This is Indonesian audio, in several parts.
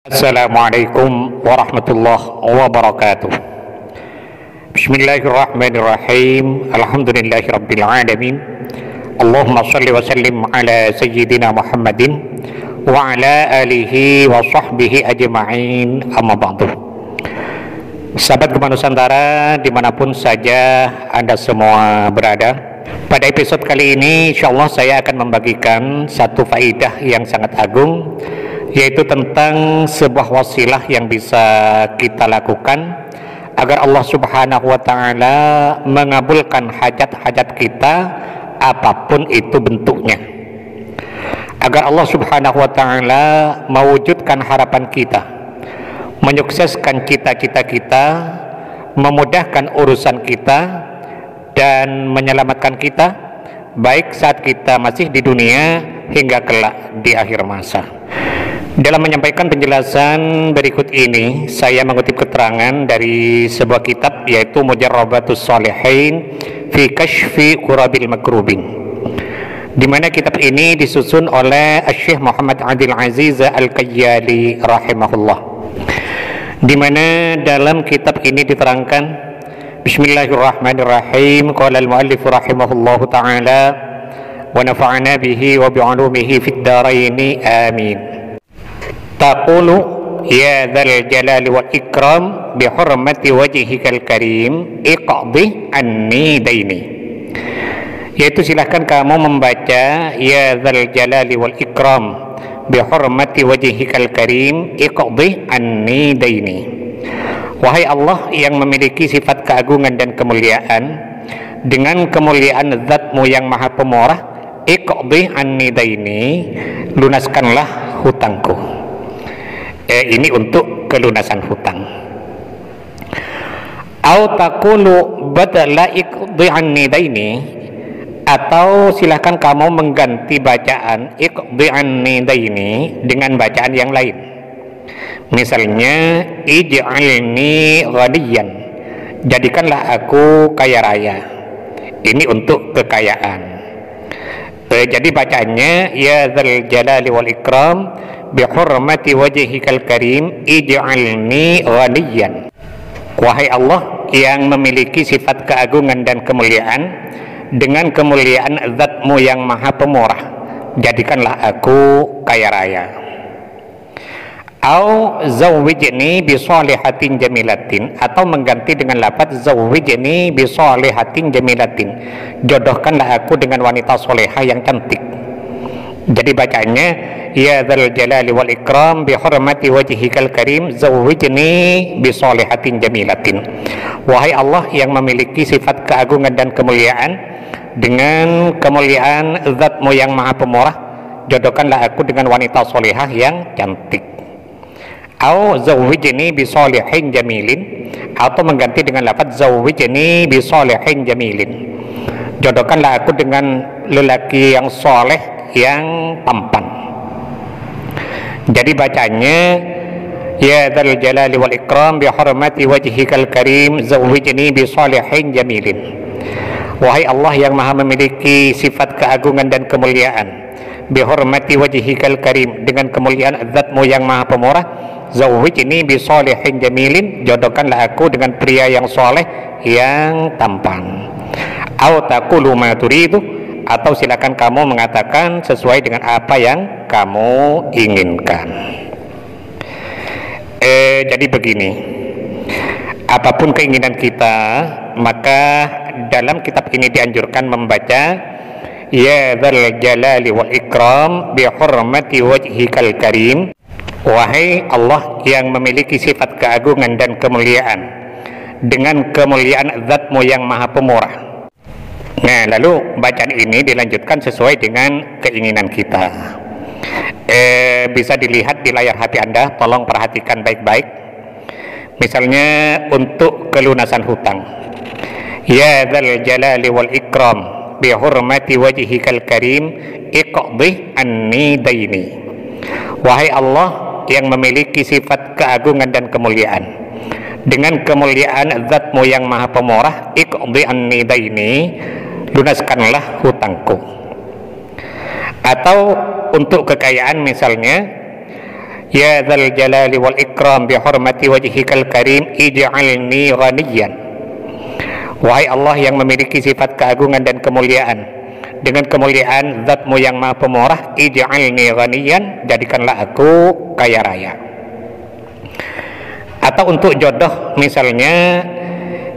Assalamualaikum warahmatullahi wabarakatuh. Bismillahirrahmanirrahim. Alhamdulillahirabbil alamin. Allahumma shalli wa sallim ala sayyidina Muhammadin wa ala alihi wa sahbihi ajma'in. Amma ba'du. Sahabat Gema Nusantara dimanapun saja Anda semua berada, pada episode kali ini insyaallah saya akan membagikan satu faidah yang sangat agung, yaitu tentang sebuah wasilah yang bisa kita lakukan agar Allah Subhanahu wa ta'ala mengabulkan hajat-hajat kita apapun itu bentuknya, agar Allah Subhanahu wa ta'ala mewujudkan harapan kita, menyukseskan cita-cita kita, memudahkan urusan kita, dan menyelamatkan kita baik saat kita masih di dunia hingga kelak di akhir masa. Dalam menyampaikan penjelasan berikut ini, saya mengutip keterangan dari sebuah kitab, yaitu Mujarrabatus Shalihin fi Kashfi Kurabil Makrubin, di mana kitab ini disusun oleh Syekh Muhammad Abdul Aziz Al-Qayyali rahimahullah, di mana dalam kitab ini diterangkan, Bismillahirrahmanirrahim, qala al-muallif rahimahullahu ta'ala wa nafa'ana bihi wa bi'ulumihi fid dharaini amin. Taqulu ya dzal jalali wal ikram bi hurmati wajhikal karim iqdi anni daini, yaitu silahkan kamu membaca ya dzal jalali wal ikram bi hurmati wajhikal karim iqdi anni daini. Wahai Allah yang memiliki sifat keagungan dan kemuliaan, dengan kemuliaan Zat-Mu yang maha pemurah, iqdi anni daini, lunaskanlah hutangku. Ini untuk kelunasan hutang. Au taqulu badala iqdi anni daini, atau silahkan kamu mengganti bacaan iqdi anni daini dengan bacaan yang lain. Misalnya ij'alni ghaniyan, jadikanlah aku kaya raya. Ini untuk kekayaan. Jadi bacaannya ya dzal jalali wal ikram bi hurmati wajhikal karim ij'alni ghaniyan. Wahai Allah yang memiliki sifat keagungan dan kemuliaan, dengan kemuliaan Zat-Mu yang maha pemurah, jadikanlah aku kaya raya. Au zawwijni bi shalihatin jamilatin, atau mengganti dengan lafaz zawwijni bi shalihatin jamilatin, jodohkanlah aku dengan wanita solehah yang cantik. Jadi bacanya ya dzal jalali wal ikram bi hurmati wajhikal karim zawwijni bi shalihatin jamilatin. Wahai Allah yang memiliki sifat keagungan dan kemuliaan, dengan kemuliaan Zat-Mu yang maha pemurah, jodohkanlah aku dengan wanita solehah yang cantik. Au zawwijni bi shalihin jamilin, atau mengganti dengan lafaz zawwijni bi shalihin jamilin, jodohkanlah aku dengan lelaki yang soleh yang tampan. Jadi bacanya ya dzal jalali wal ikram bi hurmati wajhikal karim zawwijni bi shalihin jamilin. Wahai Allah yang maha memiliki sifat keagungan dan kemuliaan, bi hurmati wajhikal karim, dengan kemuliaan Zat-Mu yang maha pemurah, zawwijni bi shalihin jamilin, jodohkanlah aku dengan pria yang soleh yang tampan. Au taqulu ma turidu, atau silakan kamu mengatakan sesuai dengan apa yang kamu inginkan. Jadi begini, apapun keinginan kita, maka dalam kitab ini dianjurkan membaca ya dzal jalali wal ikram bi hurmati wajhikal karim. Wahai Allah yang memiliki sifat keagungan dan kemuliaan, dengan kemuliaan Zat-Mu yang maha pemurah. Nah, lalu bacaan ini dilanjutkan sesuai dengan keinginan kita. Bisa dilihat di layar HP Anda, tolong perhatikan baik-baik. Misalnya untuk kelunasan hutang, ya dzal jalali wal ikram bi hurmati wajhikal karim iqdi anni daini. Wahai Allah yang memiliki sifat keagungan dan kemuliaan, dengan kemuliaan Zat-Mu yang maha pemurah, iqdi anni daini, lunaskanlah hutangku. Atau untuk kekayaan misalnya Ya dzal jalali wal ikram bi hurmati wajhikal karim ij'alni ghaniyan. Wahai Allah yang memiliki sifat keagungan dan kemuliaan, dengan kemuliaan Zat-Mu yang Maha Pemurah, ij'alni ghaniyan, jadikanlah aku kaya raya. Atau untuk jodoh misalnya,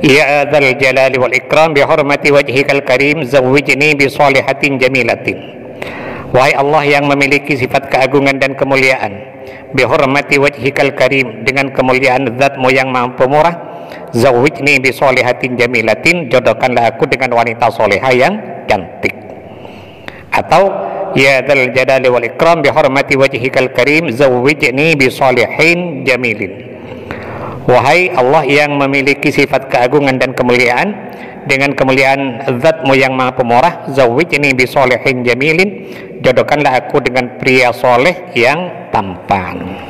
ya dzal jalali wal ikram bi hurmati wajhikal karim zawwijni bi shalihatin jamilatin. Wahai Allah yang memiliki sifat keagungan dan kemuliaan, bi hurmati wajhikal karim, dengan kemuliaan Zat-Mu yang Maha Pemurah, zawwijni bi shalihatin jamilatin, jodohkanlah aku dengan wanita soleha yang cantik. Atau ya dzal jalali wal ikram bi hurmati wajhikal karim zawwijni bi shalihin jamilin. Wahai Allah yang memiliki sifat keagungan dan kemuliaan, dengan kemuliaan Zat-Mu yang Maha Pemurah, zawwijni bi shalihin jamilin, jodohkanlah aku dengan pria soleh yang tampan.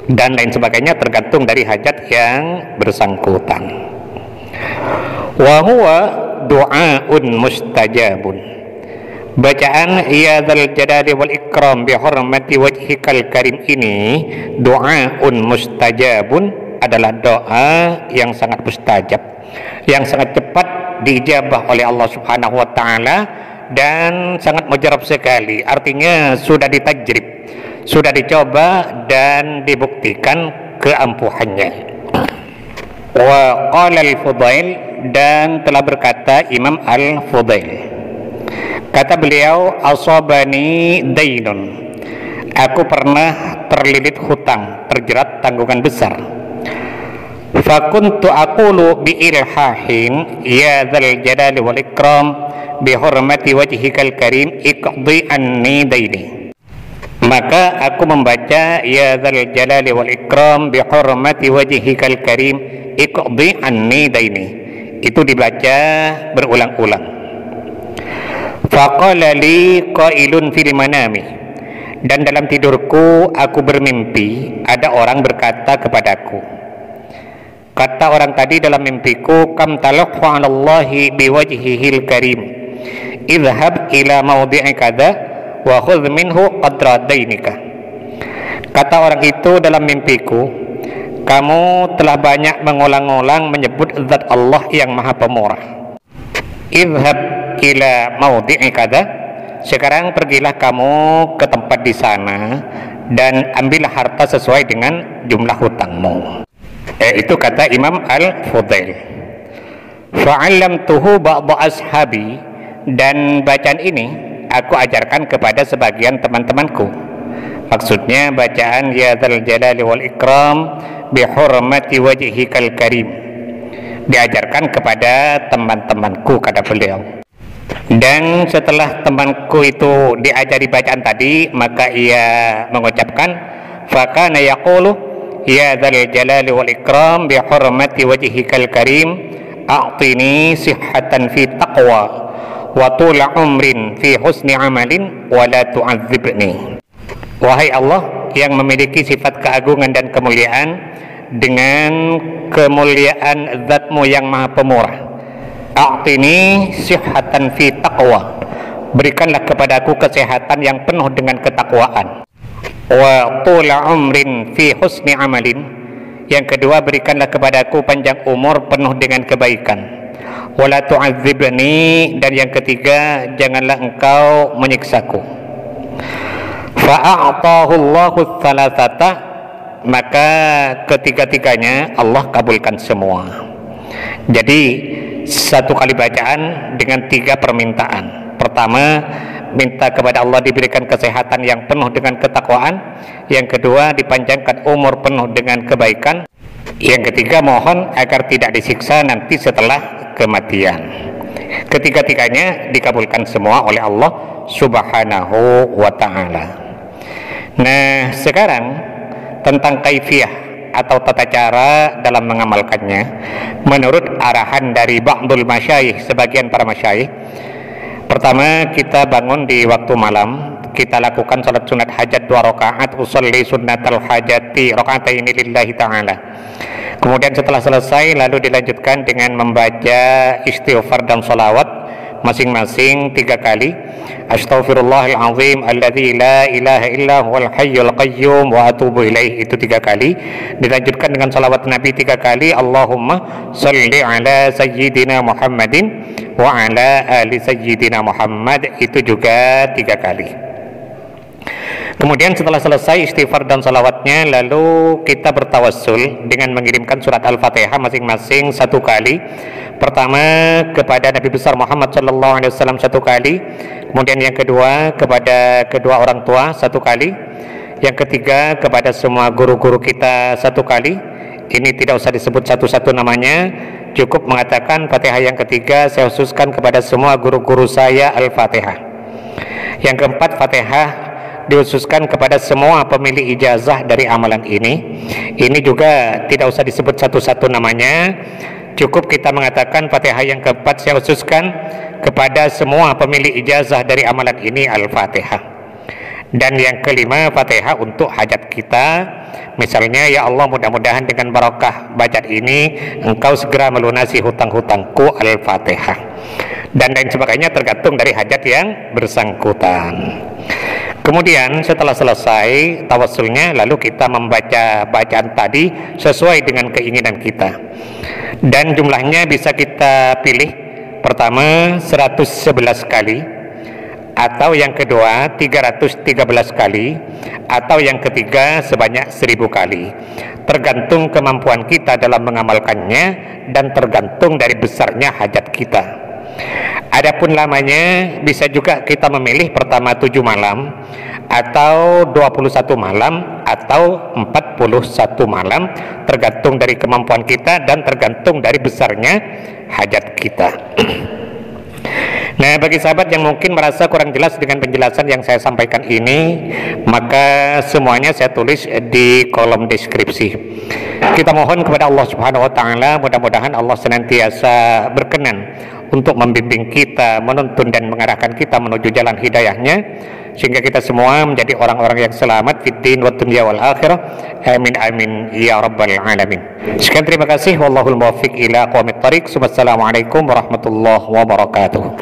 Dan lain sebagainya, tergantung dari hajat yang bersangkutan. Wa huwa du'aun mustajabun. Bacaan ya dzal jalali wal ikram bi hurmati wajhikal karim ini du'aun mustajabun, adalah doa yang sangat mustajab, yang sangat cepat diijabah oleh Allah Subhanahu wa taala dan sangat mujarab sekali. Artinya sudah ditajrib, sudah dicoba dan dibuktikan keampuhannya. Wa qala al-Fudail, dan telah berkata Imam Al-Fudail, kata beliau, asabani dainun, aku pernah terlilit hutang, terjerat tanggungan besar. Fakuntu aqulu bi ilhahin ya dzal jalali wal ikram bi hurmati wajhikal karim iqdi anni daini. Maka aku membaca ya dzal jalali wal ikram bi hurmati wajhikal karim iqdi anni daini. Itu dibaca berulang-ulang. Faqala li qailun fil manami, dan dalam tidurku aku bermimpi ada orang berkata kepadaku. Kata orang tadi dalam mimpiku, kam talaqu 'ala Allahi biwajhihil karim, idhhab ila mawdi'i kadza wa khudh minhu qadra dainika. Kata orang itu dalam mimpiku, kamu telah banyak mengulang-ulang menyebut zat Allah yang Maha Pemurah. Idhhab ila mawdi'i kadza, sekarang pergilah kamu ke tempat di sana dan ambillah harta sesuai dengan jumlah hutangmu. Itu kata Imam Al-Fudail. Fa'allamtuhu ba'dha ashabi, dan bacaan ini aku ajarkan kepada sebagian teman-temanku. Maksudnya bacaan ya dzal jalali wal ikram bi hurmati wajhikal karim diajarkan kepada teman-temanku, kata beliau. Dan setelah temanku itu diajari bacaan tadi, maka ia mengucapkan, fakana yaqulu ya dzal jalali wal ikram bi hurmati wajhikal karim a'tini sihhatan fi taqwa wa tula umrin fi husni amalin wa la tu'adzibni. Wahai Allah yang memiliki sifat keagungan dan kemuliaan, dengan kemuliaan Zat-Mu yang Maha Pemurah, a'tini sihhatan fi taqwa, berikanlah kepadaku kesehatan yang penuh dengan ketakwaan. Wa tula umrin fi husni amalin, yang kedua berikanlah kepadaku panjang umur penuh dengan kebaikan. Wala tu'adzibni, dan yang ketiga janganlah engkau menyiksaku. Fa'a'tahu Allahu tsalatsata, maka ketiga-tiganya Allah kabulkan semua. Jadi satu kali bacaan dengan tiga permintaan. Pertama, minta kepada Allah diberikan kesehatan yang penuh dengan ketakwaan. Yang kedua, dipanjangkan umur penuh dengan kebaikan. Yang ketiga, mohon agar tidak disiksa nanti setelah kematian. Ketiga-tiganya dikabulkan semua oleh Allah Subhanahu wa ta'ala. Nah, sekarang tentang kaifiyah atau tata cara dalam mengamalkannya menurut arahan dari ba'dul masyayikh, sebagian para masyayikh. Pertama, kita bangun di waktu malam, kita lakukan salat sunat hajat 2 rakaat, usolli sunnatal hajati raka'ataini lillahi ta'ala. Kemudian setelah selesai lalu dilanjutkan dengan membaca istighfar dan salawat masing-masing 3 kali. Astaghfirullahalazim alladzi la ilaha illa huwal hayyul qayyum wa atubu ilaih, itu 3 kali. Dilanjutkan dengan salawat Nabi 3 kali. Allahumma shalli ala sayyidina Muhammadin wa ala ali sayyidina Muhammad, itu juga 3 kali. Kemudian setelah selesai istighfar dan salawatnya, lalu kita bertawassul dengan mengirimkan surat Al-Fatihah masing-masing 1 kali. Pertama kepada Nabi besar Muhammad sallallahu alaihi wasallam 1 kali, kemudian yang kedua kepada kedua orang tua 1 kali, yang ketiga kepada semua guru-guru kita 1 kali. Ini tidak usah disebut satu-satu namanya, cukup mengatakan Fatihah yang ketiga saya khususkan kepada semua guru-guru saya Al-Fatihah. Yang keempat, Fatihah dikhususkan kepada semua pemilik ijazah dari amalan ini. Ini juga tidak usah disebut satu-satu namanya, cukup kita mengatakan Fatihah yang keempat saya khususkan kepada semua pemilik ijazah dari amalan ini Al-Fatihah. Dan yang kelima, Fatihah untuk hajat kita. Misalnya, ya Allah, mudah-mudahan dengan barakah bacaan ini Engkau segera melunasi hutang-hutangku, Al-Fatihah. Dan lain sebagainya tergantung dari hajat yang bersangkutan. Kemudian setelah selesai tawassulnya, lalu kita membaca bacaan tadi sesuai dengan keinginan kita. Dan jumlahnya bisa kita pilih, pertama 111 kali, atau yang kedua 313 kali, atau yang ketiga sebanyak 1000 kali. Tergantung kemampuan kita dalam mengamalkannya dan tergantung dari besarnya hajat kita. Adapun lamanya bisa juga kita memilih pertama 7 malam, atau 21 malam, atau 41 malam, tergantung dari kemampuan kita dan tergantung dari besarnya hajat kita. Nah, bagi sahabat yang mungkin merasa kurang jelas dengan penjelasan yang saya sampaikan ini, maka semuanya saya tulis di kolom deskripsi. Kita mohon kepada Allah Subhanahu wa taala, mudah-mudahan Allah senantiasa berkenan untuk membimbing kita, menuntun dan mengarahkan kita menuju jalan hidayahnya, sehingga kita semua menjadi orang-orang yang selamat fid din wad dunya wal akhirah. Amin amin ya rabbal alamin. Sekian, terima kasih. Wallahul muwaffiq ila aqwamit thariq. Wassalamualaikum warahmatullahi wabarakatuh.